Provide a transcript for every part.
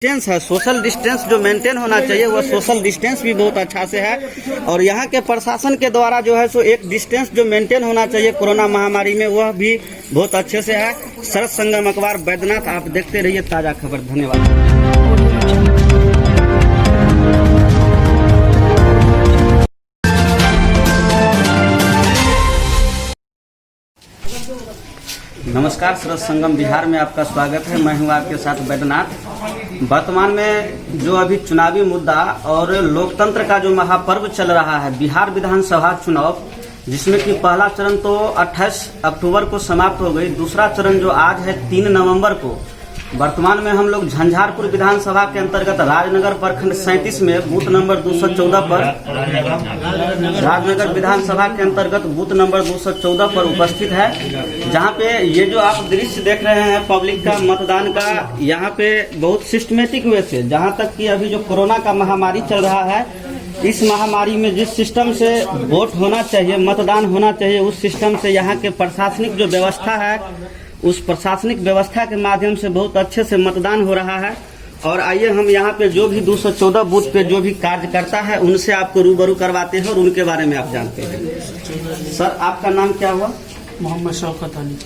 Distance है, social distance जो maintain होना चाहिए वह सोशल डिस्टेंस भी बहुत अच्छा से है। और यहाँ के प्रशासन के द्वारा जो है सो एक डिस्टेंस जो मेंटेन होना चाहिए कोरोना महामारी में वह भी बहुत अच्छे से है। शरद संगम अखबार बैद्यनाथ, आप देखते रहिए ताज़ा खबर। धन्यवाद। नमस्कार, शरद संगम बिहार में आपका स्वागत है। मैं हूं आपके साथ बैद्यनाथ। वर्तमान में जो अभी चुनावी मुद्दा और लोकतंत्र का जो महापर्व चल रहा है बिहार विधानसभा चुनाव, जिसमें कि पहला चरण तो 28 अक्टूबर को समाप्त हो गई, दूसरा चरण जो आज है 3 नवंबर को। वर्तमान में हम लोग झंझारपुर विधानसभा के अंतर्गत राजनगर प्रखंड 37 में बूथ नंबर 214 पर, राजनगर विधानसभा के अंतर्गत बूथ नंबर 214 पर उपस्थित है, जहां पे ये जो आप दृश्य देख रहे हैं पब्लिक का मतदान का, यहाँ पे बहुत सिस्टमेटिक वे से, जहां तक कि अभी जो कोरोना का महामारी चल रहा है, इस महामारी में जिस सिस्टम से वोट होना चाहिए, मतदान होना चाहिए, उस सिस्टम से यहाँ के प्रशासनिक जो व्यवस्था है उस प्रशासनिक व्यवस्था के माध्यम से बहुत अच्छे से मतदान हो रहा है। और आइए हम यहाँ पे जो भी 214 बूथ पे जो भी कार्यकर्ता है उनसे आपको रूबरू करवाते हैं और उनके बारे में आप जानते हैं। सर, आपका नाम क्या हुआ? मोहम्मद शौकत अली।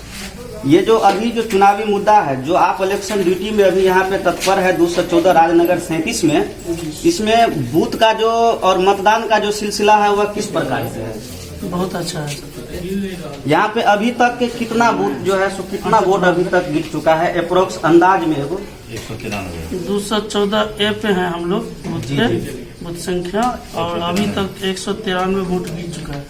ये जो अभी जो चुनावी मुद्दा है, जो आप इलेक्शन ड्यूटी में अभी यहाँ पे तत्पर है 214 राजनगर 37 में, इसमें बूथ का जो और मतदान का जो सिलसिला है वह किस प्रकार से है? बहुत अच्छा है। यहाँ पे अभी तक के कितना बूथ जो है सो कितना वोट अभी तक गिर चुका है अप्रोक्स अंदाज में? 214 ए पे हैं हम लोग बूथ पे, बूथ संख्या, और अभी तक 193 वोट गिर चुका है।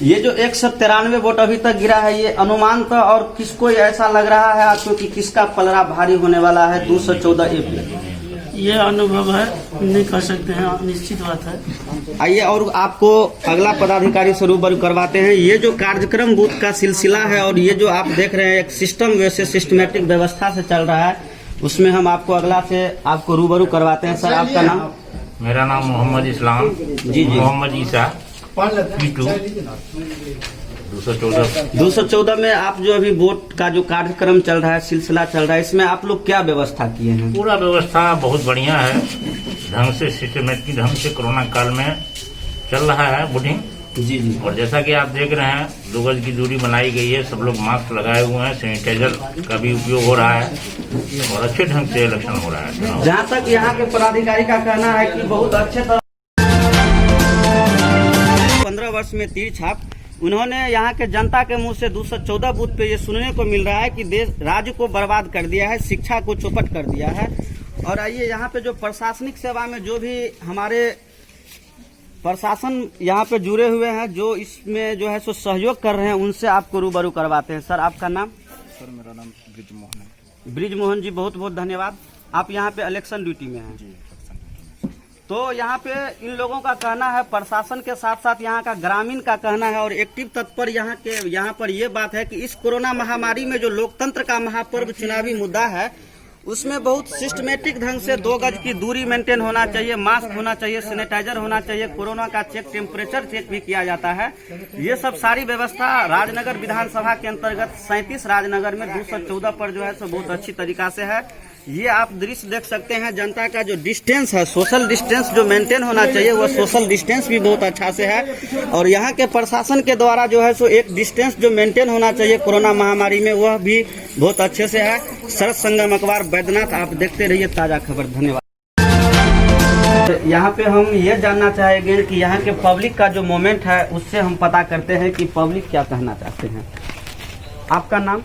ये जो 193 वोट अभी तक गिरा है, ये अनुमान था और किसको ऐसा लग रहा है आपको कि किसका पलड़ा भारी होने वाला है 214 ए पे? ये अनुभव है, नहीं कर सकते हैं, निश्चित बात है। आइए और आपको अगला पदाधिकारी से रूबरू करवाते हैं। ये जो कार्यक्रम बूथ का सिलसिला है और ये जो आप देख रहे हैं एक सिस्टम वैसे सिस्टमेटिक व्यवस्था से चल रहा है, उसमें हम आपको अगला से आपको रूबरू करवाते हैं। सर, आपका नाम? मेरा नाम मोहम्मद इस्लाम। जी। मोहम्मद ईसा। 214 में आप जो अभी वोट का जो कार्यक्रम चल रहा है, सिलसिला चल रहा है, इसमें आप लोग क्या व्यवस्था किए हैं? पूरा व्यवस्था बहुत बढ़िया है, ढंग से सिस्टमेटिक ढंग से कोरोना काल में चल रहा है वोटिंग। जी। और जैसा कि आप देख रहे हैं 2 गज की दूरी बनाई गई है, सब लोग मास्क लगाए हुए हैं, सैनिटाइजर का भी उपयोग हो रहा है और अच्छे ढंग से इलेक्शन हो रहा है। जहाँ तक यहाँ के पदाधिकारी का कहना है कि बहुत अच्छे तरह 15 वर्ष में तीर छाप, उन्होंने यहाँ के जनता के मुंह से 214 बूथ पे ये सुनने को मिल रहा है कि देश राज्य को बर्बाद कर दिया है, शिक्षा को चौपट कर दिया है। और आइए यहाँ पे जो प्रशासनिक सेवा में जो भी हमारे प्रशासन यहाँ पे जुड़े हुए हैं, जो इसमें जो है सो सहयोग कर रहे हैं, उनसे आपको रूबरू करवाते हैं। सर, आपका नाम? सर, मेरा नाम ब्रिज मोहन है। ब्रिज मोहन जी, बहुत बहुत धन्यवाद। आप यहाँ पे इलेक्शन ड्यूटी में हैं? जी। तो यहाँ पे इन लोगों का कहना है, प्रशासन के साथ साथ यहाँ का ग्रामीण का कहना है और एक्टिव तत्पर यहाँ पर ये बात है कि इस कोरोना महामारी में जो लोकतंत्र का महापर्व चुनावी मुद्दा है, उसमें बहुत सिस्टमेटिक ढंग से 2 गज की दूरी मेंटेन होना चाहिए, मास्क होना चाहिए, सैनिटाइजर होना चाहिए, कोरोना का चेक, टेम्परेचर चेक भी किया जाता है। ये सब सारी व्यवस्था राजनगर विधानसभा के अंतर्गत 37 राजनगर में 214 पर जो है सो बहुत अच्छी तरीका से है। ये आप दृश्य देख सकते हैं, जनता का जो डिस्टेंस है, सोशल डिस्टेंस जो मेंटेन होना चाहिए वह सोशल डिस्टेंस भी बहुत अच्छा से है। और यहाँ के प्रशासन के द्वारा जो है सो एक डिस्टेंस जो मेंटेन होना चाहिए कोरोना महामारी में वह भी बहुत अच्छे से है। शरद संगम अखबार बैद्यनाथ, आप देखते रहिए ताज़ा खबर। धन्यवाद। यहाँ पे हम ये जानना चाहेंगे कि यहाँ के पब्लिक का जो मोमेंट है उससे हम पता करते हैं कि पब्लिक क्या कहना चाहते हैं। आपका नाम?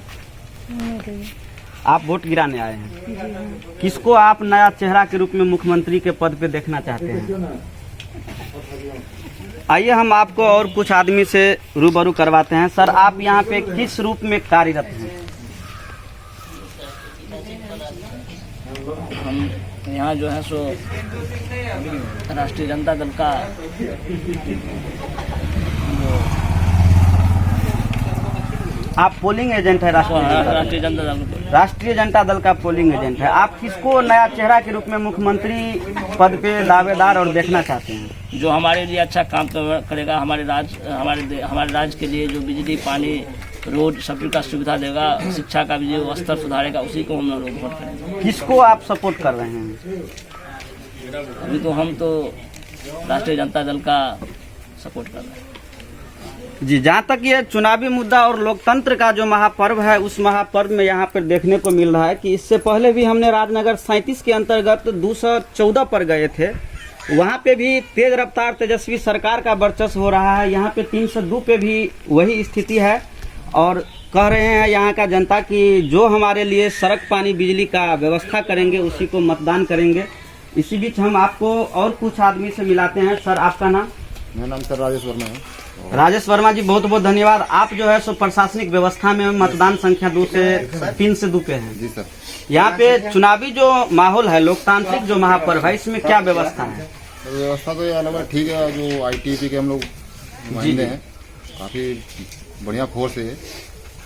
आप वोट गिराने आए हैं, किसको आप नया चेहरा के रूप में मुख्यमंत्री के पद पे देखना चाहते हैं? आइए हम आपको और कुछ आदमी से रूबरू करवाते हैं। सर, आप यहाँ पे किस रूप में कार्यरत हैं? हम यहाँ जो है सो राष्ट्रीय जनता दल का आप पोलिंग एजेंट है? राष्ट्रीय जनता दल का पोलिंग एजेंट है। आप किसको नया चेहरा के रूप में मुख्यमंत्री पद पे दावेदार और देखना चाहते हैं? जो हमारे लिए अच्छा काम करेगा, हमारे राज्य के लिए जो बिजली, पानी, रोड सब का सुविधा देगा, शिक्षा का भी जो स्तर सुधारेगा, उसी को हम लोग वोट करेंगे। किसको आप सपोर्ट कर रहे हैं? अभी तो हम तो राष्ट्रीय जनता दल का सपोर्ट कर रहे हैं। जी, जहाँ तक ये चुनावी मुद्दा और लोकतंत्र का जो महापर्व है, उस महापर्व में यहाँ पर देखने को मिल रहा है कि इससे पहले भी हमने राजनगर 37 के अंतर्गत 214 पर गए थे, वहाँ पे भी तेज रफ्तार तेजस्वी सरकार का वर्चस्व हो रहा है। यहाँ पे 302 पे भी वही स्थिति है और कह रहे हैं यहाँ का जनता कि जो हमारे लिए सड़क पानी बिजली का व्यवस्था करेंगे उसी को मतदान करेंगे। इसी बीच हम आपको और कुछ आदमी से मिलाते हैं। सर, आपका नाम? मेरा नाम सर राजेश वर्मा है। राजेश वर्मा जी, बहुत बहुत धन्यवाद। आप जो है सो प्रशासनिक व्यवस्था में मतदान संख्या 3 से 2 पे हैं। जी सर। यहाँ पे चुनावी जो माहौल है, लोकतांत्रिक जो महापर्व है, इसमें क्या व्यवस्था है? व्यवस्था तो ये अलग ठीक है। जो ITP के हम लोग नुमाइंदे हैं, काफी बढ़िया फोर्स है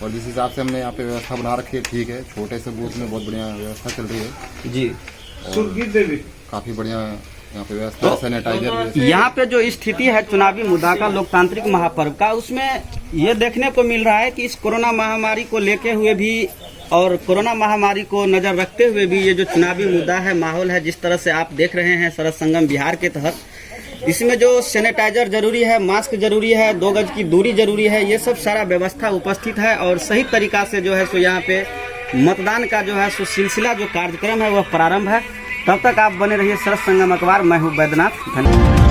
और जिस हिसाब से हमने यहाँ पे व्यवस्था बना रखी है, ठीक है। छोटे से बूथ में बहुत बढ़िया व्यवस्था चल रही है जी, काफी बढ़िया यहाँ पे व्यवस्था, सैनिटाइजर भी। यहाँ पे जो स्थिति है चुनावी मुद्दा का, लोकतांत्रिक महापर्व का, उसमें ये देखने को मिल रहा है कि इस कोरोना महामारी को लेके हुए भी और कोरोना महामारी को नजर रखते हुए भी ये जो चुनावी मुद्दा है, माहौल है, जिस तरह से आप देख रहे हैं सरस संगम बिहार के तहत, इसमें जो सैनिटाइजर जरूरी है, मास्क जरूरी है, 2 गज की दूरी जरूरी है, ये सब सारा व्यवस्था उपस्थित है और सही तरीका से जो है सो यहाँ पे मतदान का जो है सो सिलसिला जो कार्यक्रम है वह प्रारंभ है। तब तक आप बने रहिए सरस संगम अखबार। मैं हूँ बैद्यनाथ। धन्यवाद।